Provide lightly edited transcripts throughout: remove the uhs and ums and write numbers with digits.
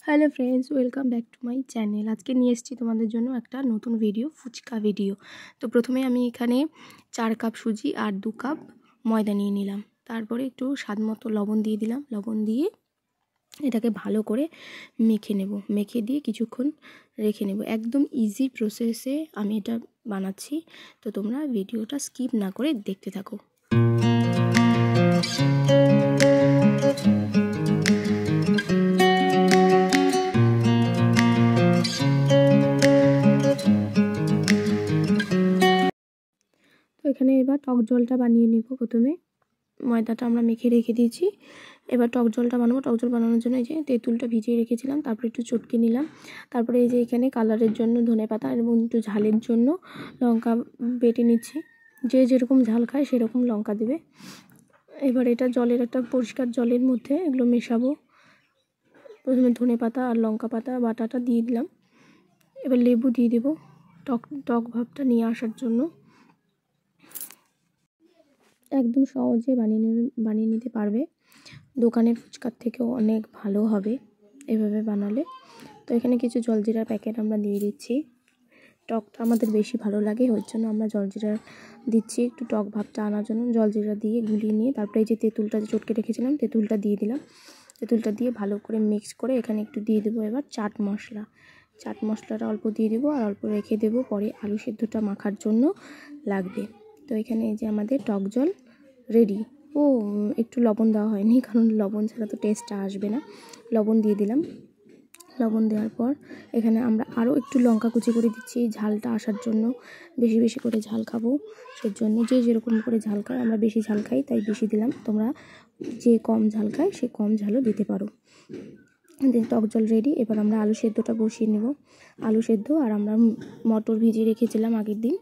Hello friends, welcome back to my channel. আজকে নিয়ে এসেছি তোমাদের জন্য একটা নতুন ভিডিও, ফুচকা ভিডিও। তো প্রথমে আমি এখানে 4 কাপ সুজি আর 2 কাপ ময়দা নিয়ে নিলাম। তারপরে একটু স্বাদ মতো লবণ দিয়ে দিলাম। লবণ দিয়ে এটাকে ভালো করে মেখে নেব। মেখে দিয়ে কিছুক্ষণ রেখে নেব। একদম ইজি প্রসেসে আমি এটা বানাচ্ছি, তো তোমরা ভিডিওটা স্কিপ না করে দেখতে থাকো। তো এখানে এবার টক জলটা বানিয়ে নেব। প্রথমে ময়দাটা আমরা মেখে রেখে দিয়েছি, এবার টক জলটা বানাবো। টক জল বানানোর জন্য এই যে তেঁতুলটা ভিজিয়ে রেখেছিলাম, তারপরে একটু চটকে নিলাম। তারপরে এই যে এখানে কালারের জন্য ধনেপাতা এবং একটু ঝালের জন্য লঙ্কা বেটে নিচ্ছি। যে যেরকম ঝাল খায় সেরকম লঙ্কা দেবে। এবার এটা জলের একটা পরিষ্কার জলের মধ্যে এগুলো মেশাবো। প্রথমে ধনেপাতা আর লঙ্কা পাতা বাটাটা দিয়ে দিলাম। এবার লেবু দিয়ে দেবো টক টক ভাবটা নিয়ে আসার জন্য। একদম সহজে বানিয়ে নিতে পারবে। দোকানের ফুচকার থেকেও অনেক ভালো হবে এভাবে বানালে। তো এখানে কিছু জলজিরার প্যাকেট আমরা দিয়ে দিচ্ছি। টকটা আমাদের বেশি ভালো লাগে, ওই জন্য আমরা জলজিরা দিচ্ছি একটু টক ভাবটা আনার জন্য। জলজিরা দিয়ে গুলিয়ে নিয়ে তারপরে এই যে তেঁতুলটা চটকে রেখেছিলাম, তেঁতুলটা দিয়ে দিলাম। তেঁতুলটা দিয়ে ভালো করে মিক্স করে এখানে একটু দিয়ে দেবো এবার চাট মশলা। চাট মশলাটা অল্প দিয়ে দেবো আর অল্প রেখে দেবো, পরে আলু সেদ্ধটা মাখার জন্য লাগবে। তো এখানে এই যে আমাদের টক জল রেডি। একটু লবণ দেওয়া হয়নি, কারণ লবণ ছাড়া তো টেস্টটা আসবে না। লবণ দিয়ে দিলাম। লবণ দেওয়ার পর এখানে আমরা আরও একটু লঙ্কা কুচি করে দিচ্ছি ঝালটা আসার জন্য। বেশি বেশি করে ঝাল খাবো, সেজন্য যে যেরকম করে ঝাল খায়, আমরা বেশি ঝাল খাই তাই বেশি দিলাম। তোমরা যে কম ঝাল খায় সে কম ঝালও দিতে পারো। টক জল রেডি। এবার আমরা আলু সেদ্ধটা বসিয়ে নেব। আলু সেদ্ধ আর আমরা মটর ভিজিয়ে রেখেছিলাম আগের দিন,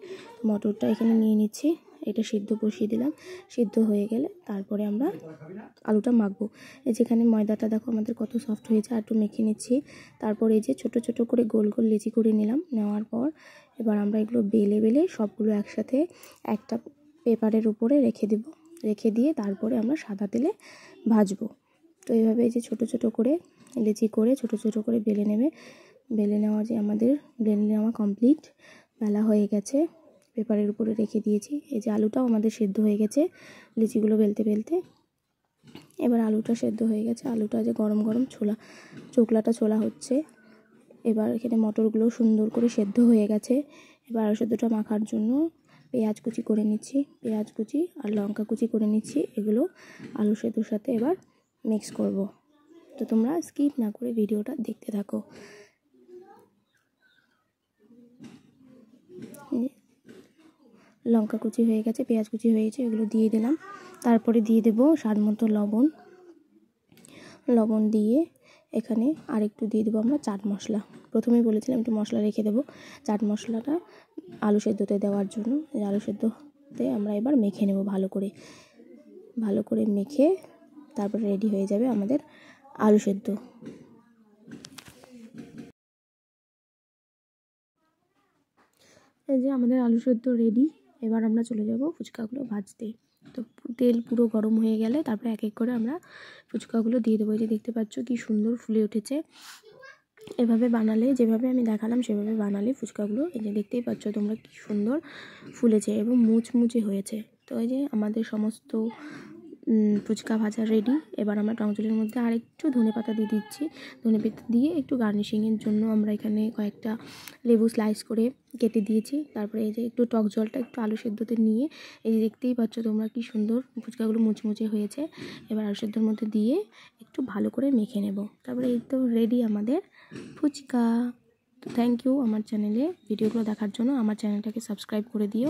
মটরটা এখানে নিয়ে নিচ্ছি। এটা সিদ্ধ বসিয়ে দিলাম। সিদ্ধ হয়ে গেলে তারপরে আমরা আলুটা মাখবো। এই যেখানে ময়দাটা দেখো আমাদের কত সফট হয়েছে, আর একটু মেখে নিচ্ছি। তারপরে এই যে ছোটো ছোটো করে গোল গোল লেচি করে নিলাম। নেওয়ার পর এবার আমরা এগুলো বেলে বেলে সবগুলো একসাথে একটা পেপারের উপরে রেখে দিয়ে তারপরে আমরা সাদা তেলে ভাজবো। তো এইভাবে এই যে ছোটো ছোটো করে লেচি করে ছোটো ছোটো করে বেলে নেওয়া যে আমাদের বেলে নেওয়া কমপ্লিট। বেলা হয়ে গেছে, পেপারের উপরে রেখে দিয়েছি। এই যে আলুটাও আমাদের সেদ্ধ হয়ে গেছে লিচিগুলো বেলতে বেলতে। এবার আলুটা সেদ্ধ হয়ে গেছে, আলুটা যে গরম গরম চোকলাটা ছোলা হচ্ছে। এবার এখানে মটরগুলো সুন্দর করে সেদ্ধ হয়ে গেছে। এবার আলু সেদ্ধটা মাখার জন্য পেঁয়াজ কুচি করে নিচ্ছি, পেঁয়াজ কুচি আর লঙ্কা কুচি করে নিচ্ছি। এগুলো আলু সেদ্ধর সাথে এবার মিক্স করব। তো তোমরা স্কিপ না করে ভিডিওটা দেখতে থাকো। লঙ্কা কুচি হয়ে গেছে, পেঁয়াজ কুচি হয়েছে, এগুলো দিয়ে দিলাম। তারপরে দিয়ে দেবো স্বাদ মতো লবণ দিয়ে এখানে আর একটু দিয়ে দেবো আমরা চাট মশলা। প্রথমেই বলেছিলাম একটু মশলা রেখে দেবো চাট মশলাটা আলু সেদ্ধতে দেওয়ার জন্য। আলু সেদ্ধতে আমরা এবার মেখে নেব ভালো করে মেখে তারপরে রেডি হয়ে যাবে আমাদের আলু সেদ্ধ। এই যে আমাদের আলু সেদ্ধ রেডি। এবার আমরা চলে যাব ফুচকাগুলো ভাজতে। তো তেল পুরো গরম হয়ে গেলে তারপরে এক এক করে আমরা ফুচকাগুলো দিয়ে দেবো। এই যে দেখতে পাচ্ছ কি সুন্দর ফুলে উঠেছে। এভাবে বানালে, যেভাবে আমি দেখালাম সেভাবে বানালে ফুচকাগুলো এই যে দেখতেই পাচ্ছ তোমরা কি সুন্দর ফুলেছে এবং মুচমুচে হয়েছে। তো এই যে আমাদের সমস্ত ফুচকা ভাজা রেডি। এবার আমরা টক জলের মধ্যে আর একটু ধনেপাতা দিয়ে দিচ্ছি। ধনেপাতা দিয়ে একটু গার্নিশিংয়ের জন্য আমরা এখানে কয়েকটা লেবু স্লাইস করে কেটে দিয়েছি। তারপরে এই যে একটু টক জলটা একটু আলু সেদ্ধতে নিয়ে এই যে দেখতেই পাচ্ছ তোমরা কি সুন্দর ফুচকাগুলো মুচমুচে হয়েছে। এবার আলু সেদ্ধর মধ্যে দিয়ে একটু ভালো করে মেখে নেব। তারপরে এই তো রেডি আমাদের ফুচকা। তো থ্যাংক ইউ আমার চ্যানেলে ভিডিওগুলো দেখার জন্য। আমার চ্যানেলটাকে সাবস্ক্রাইব করে দিও।